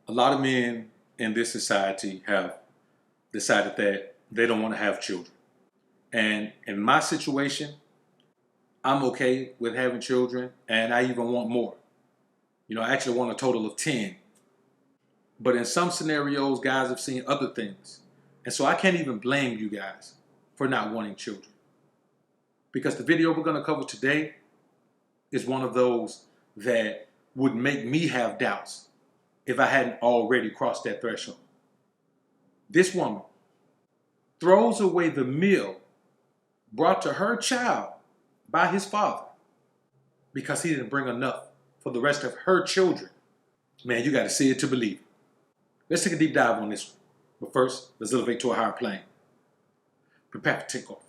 A lot of men in this society have decided that they don't want to have children. And in my situation, I'm okay with having children, and I even want more. I actually want a total of 10. But in some scenarios, guys have seen other things. And so I can't even blame you guys for not wanting children. Because the video we're going to cover today is one of those that would make me have doubts if I hadn't already crossed that threshold. This woman throws away the meal brought to her child by his father because he didn't bring enough for the rest of her children. Man, you got to see it to believe it. Let's take a deep dive on this one. But first, let's elevate to a higher plane. Prepare for takeoff.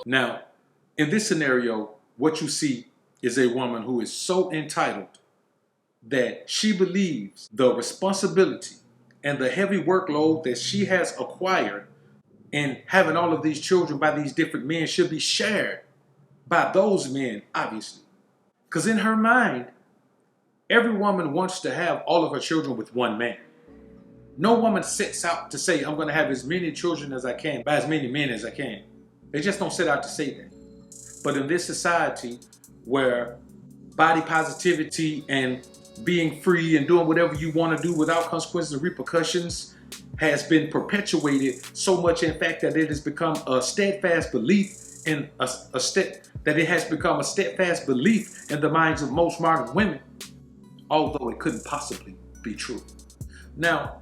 Now, in this scenario, what you see is a woman who is so entitled that she believes the responsibility and the heavy workload that she has acquired in having all of these children by these different men should be shared by those men, obviously. Because in her mind, every woman wants to have all of her children with one man. No woman sets out to say, I'm going to have as many children as I can by as many men as I can. They just don't set out to say that. But in this society where body positivity and being free and doing whatever you want to do without consequences and repercussions has been perpetuated so much, in fact, that it has become a steadfast belief in that it has become a steadfast belief in the minds of most modern women, although it couldn't possibly be true. Now,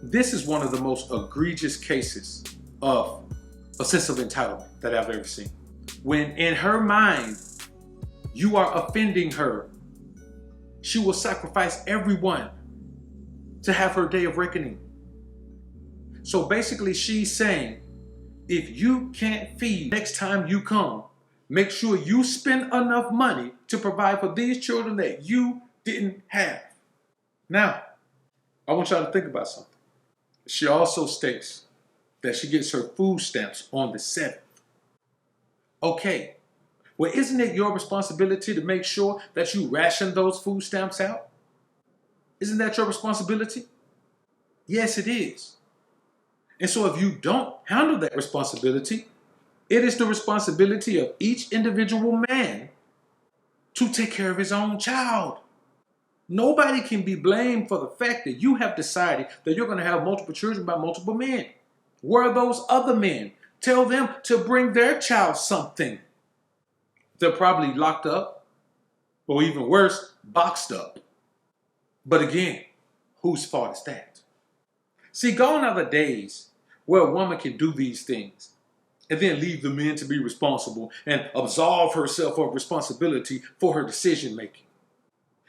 this is one of the most egregious cases of a sense of entitlement that I've ever seen. When in her mind, you are offending her, she will sacrifice everyone to have her day of reckoning. So basically she's saying, if you can't feed next time you come, make sure you spend enough money to provide for these children that you didn't have. Now, I want y'all to think about something. She also states that she gets her food stamps on the 7th. Okay, well, isn't it your responsibility to make sure that you ration those food stamps out? Isn't that your responsibility? Yes, it is. And so if you don't handle that responsibility, it is the responsibility of each individual man to take care of his own child. Nobody can be blamed for the fact that you have decided that you're going to have multiple children by multiple men. Where are those other men? Tell them to bring their child something. They're probably locked up, or even worse, boxed up. But again, whose fault is that? See, gone are the days where a woman can do these things and then leave the men to be responsible and absolve herself of responsibility for her decision making.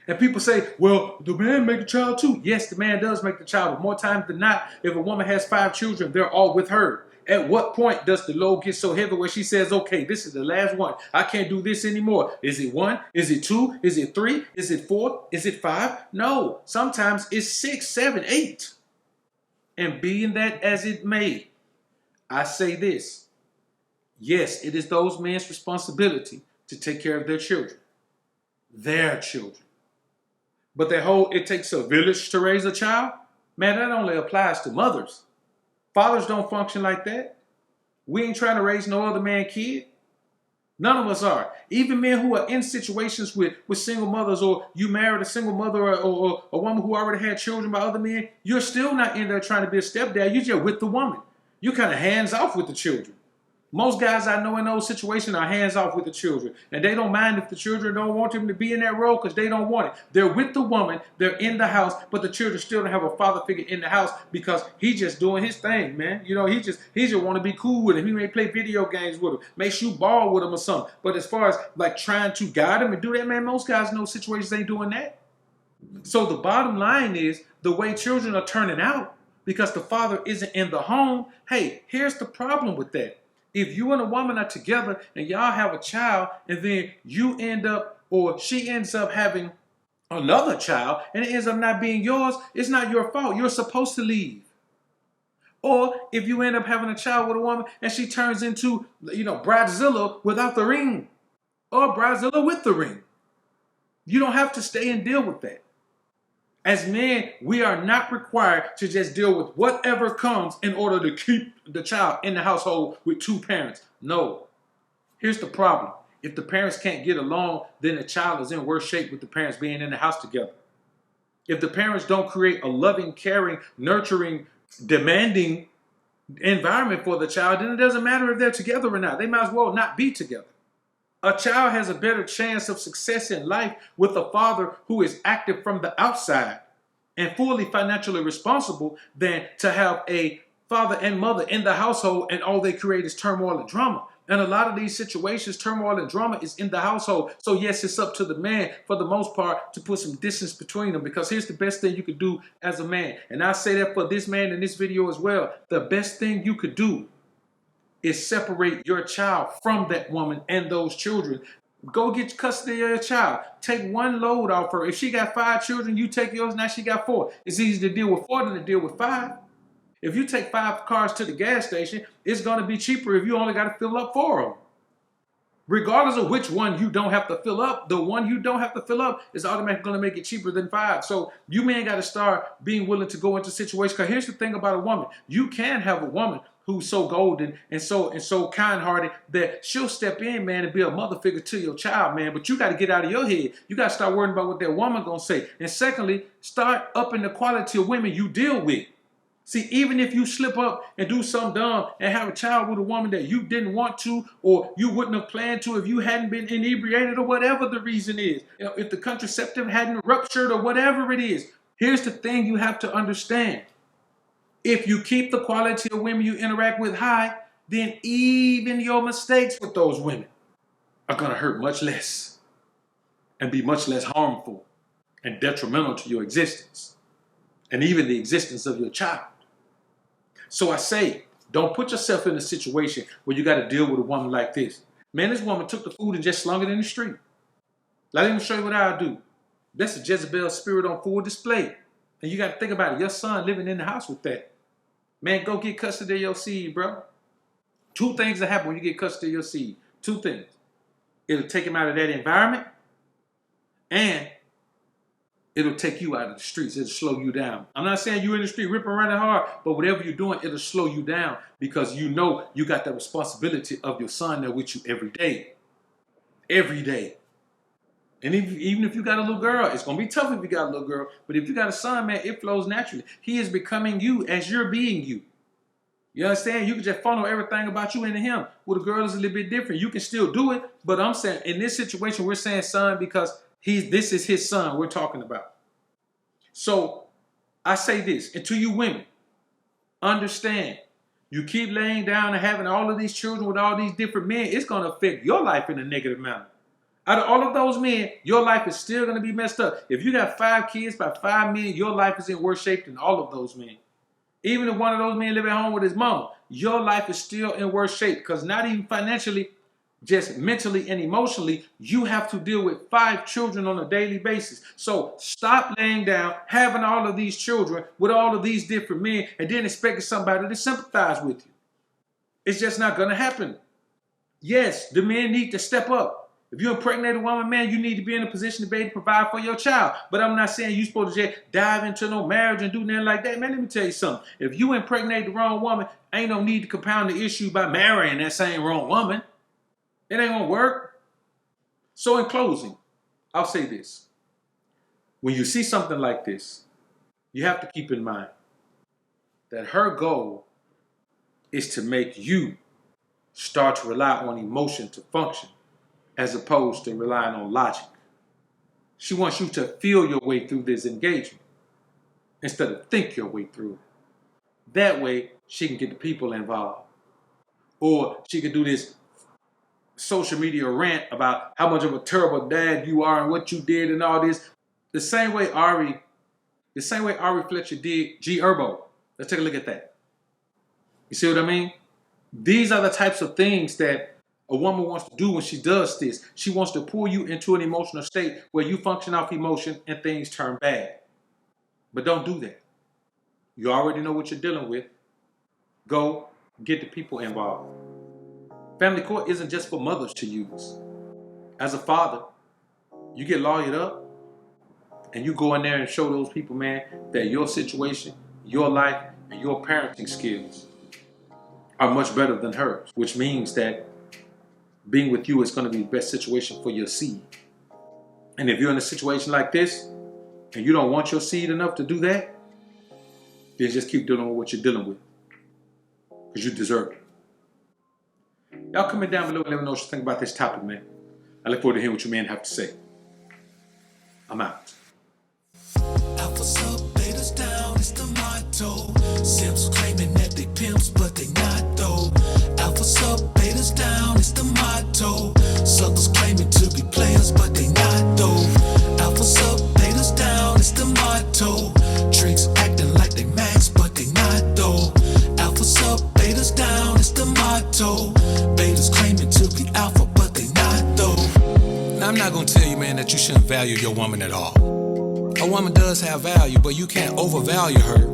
And people say, well, the man make the child too. Yes, the man does make the child, but more times than not, if a woman has 5 children, they're all with her. At what point does the load get so heavy where she says, okay, this is the last one. I can't do this anymore. Is it 1? Is it 2? Is it 3? Is it 4? Is it 5? No, sometimes it's 6, 7, 8. And being that as it may, I say this. Yes, it is those men's responsibility to take care of their children. Their children. But that whole, it takes a village to raise a child, man, that only applies to mothers. Fathers don't function like that. We ain't trying to raise no other man kid. None of us are. Even men who are in situations with single mothers, or you married a single mother, or a woman who already had children by other men, you're still not in there trying to be a stepdad. You're just with the woman. You're kind of hands off with the children. Most guys I know in those situations are hands off with the children. And they don't mind if the children don't want them to be in that role because they don't want it. They're with the woman, they're in the house, but the children still don't have a father figure in the house because he's just doing his thing, man. You know, he just want to be cool with him. He may play video games with him, may shoot ball with him or something. But as far as like trying to guide him and do that, man, most guys know situations ain't doing that. So the bottom line is the way children are turning out because the father isn't in the home. Hey, here's the problem with that. If you and a woman are together and y'all have a child, and then you end up, or she ends up having another child, and it ends up not being yours, it's not your fault. You're supposed to leave. Or if you end up having a child with a woman and she turns into, Bridezilla without the ring, or Bridezilla with the ring, you don't have to stay and deal with that. As men, we are not required to just deal with whatever comes in order to keep the child in the household with two parents. No. Here's the problem. If the parents can't get along, then the child is in worse shape with the parents being in the house together. If the parents don't create a loving, caring, nurturing, demanding environment for the child, then it doesn't matter if they're together or not. They might as well not be together. A child has a better chance of success in life with a father who is active from the outside and fully financially responsible than to have a father and mother in the household and all they create is turmoil and drama. And a lot of these situations, turmoil and drama is in the household. So yes, it's up to the man for the most part to put some distance between them, because here's the best thing you could do as a man. And I say that for this man in this video as well. The best thing you could do is separate your child from that woman and those children. Go get custody of your child. Take one load off her. If she got 5 children, you take yours, now she got 4. It's easy to deal with 4 than to deal with 5. If you take 5 cars to the gas station, it's going to be cheaper if you only got to fill up 4 of them. Regardless of which one you don't have to fill up, the one you don't have to fill up is automatically going to make it cheaper than 5. So you men got to start being willing to go into situations. Because here's the thing about a woman. You can have a woman who's so golden and so kind-hearted that she'll step in, man, and be a mother figure to your child, man. But you got to get out of your head. You got to start worrying about what that woman going to say. And secondly, start upping the quality of women you deal with. See, even if you slip up and do something dumb and have a child with a woman that you didn't want to, or you wouldn't have planned to if you hadn't been inebriated, or whatever the reason is, if the contraceptive hadn't ruptured or whatever it is, here's the thing you have to understand. If you keep the quality of women you interact with high, then even your mistakes with those women are going to hurt much less and be much less harmful and detrimental to your existence and even the existence of your child. So I say, don't put yourself in a situation where you got to deal with a woman like this. Man, this woman took the food and just slung it in the street. Let me show you what I'll do. That's a Jezebel spirit on full display. And you got to think about it. Your son living in the house with that. Man, go get custody of your seed, bro. 2 things that happen when you get custody of your seed. 2 things. It'll take him out of that environment, and it'll take you out of the streets. It'll slow you down. I'm not saying you're in the street ripping running hard, but whatever you're doing, it'll slow you down, because you know you got the responsibility of your son there with you every day. Every day. And even if you got a little girl, it's going to be tough if you got a little girl. But if you got a son, man, it flows naturally. He is becoming you as you're being you. You understand? You can just funnel everything about you into him. With a girl, it's a little bit different. You can still do it. But I'm saying in this situation, we're saying son because this is his son we're talking about. So I say this, and to you women, understand, you keep laying down and having all of these children with all these different men, it's going to affect your life in a negative manner. Out of all of those men, your life is still going to be messed up. If you got 5 kids by 5 men, your life is in worse shape than all of those men. Even if one of those men live at home with his mama, your life is still in worse shape, because not even financially, just mentally and emotionally, you have to deal with 5 children on a daily basis. So stop laying down, having all of these children with all of these different men, and then expecting somebody to sympathize with you. It's just not going to happen. Yes, the men need to step up. If you impregnate a woman, man, you need to be in a position to be able to provide for your child. But I'm not saying you're supposed to just dive into no marriage and do nothing like that. Man, let me tell you something. If you impregnate the wrong woman, ain't no need to compound the issue by marrying that same wrong woman. It ain't going to work. So in closing, I'll say this. When you see something like this, you have to keep in mind that her goal is to make you start to rely on emotion to function, as opposed to relying on logic. She wants you to feel your way through this engagement instead of think your way through it. That way, she can get the people involved. Or she can do this social media rant about how much of a terrible dad you are and what you did and all this. The same way Ari Fletcher did G Herbo. Let's take a look at that. You see what I mean? These are the types of things that a woman wants to do when she does this. She wants to pull you into an emotional state where you function off emotion and things turn bad. But don't do that. You already know what you're dealing with. Go get the people involved. Family court isn't just for mothers to use. As a father, you get lawyered up and you go in there and show those people, man, that your situation, your life, and your parenting skills are much better than hers, which means that being with you is going to be the best situation for your seed. And if you're in a situation like this and you don't want your seed enough to do that, then just keep dealing with what you're dealing with, because you deserve it. Y'all comment down below and let me know what you think about this topic, man. I look forward to hearing what you men have to say. I'm out. Alphas up, betas down, it's the motto. Simps claiming that they pimps, but they not though. Alphas up, betas down, it's the motto. Suckers claiming to be players, but they not though. Alphas up, betas down, it's the motto. Tricks acting like they max, but they not though. Alphas up, betas down, it's the motto. Betas claiming to be alpha, but they not though. Now I'm not gonna tell you, man, that you shouldn't value your woman at all. A woman does have value, but you can't overvalue her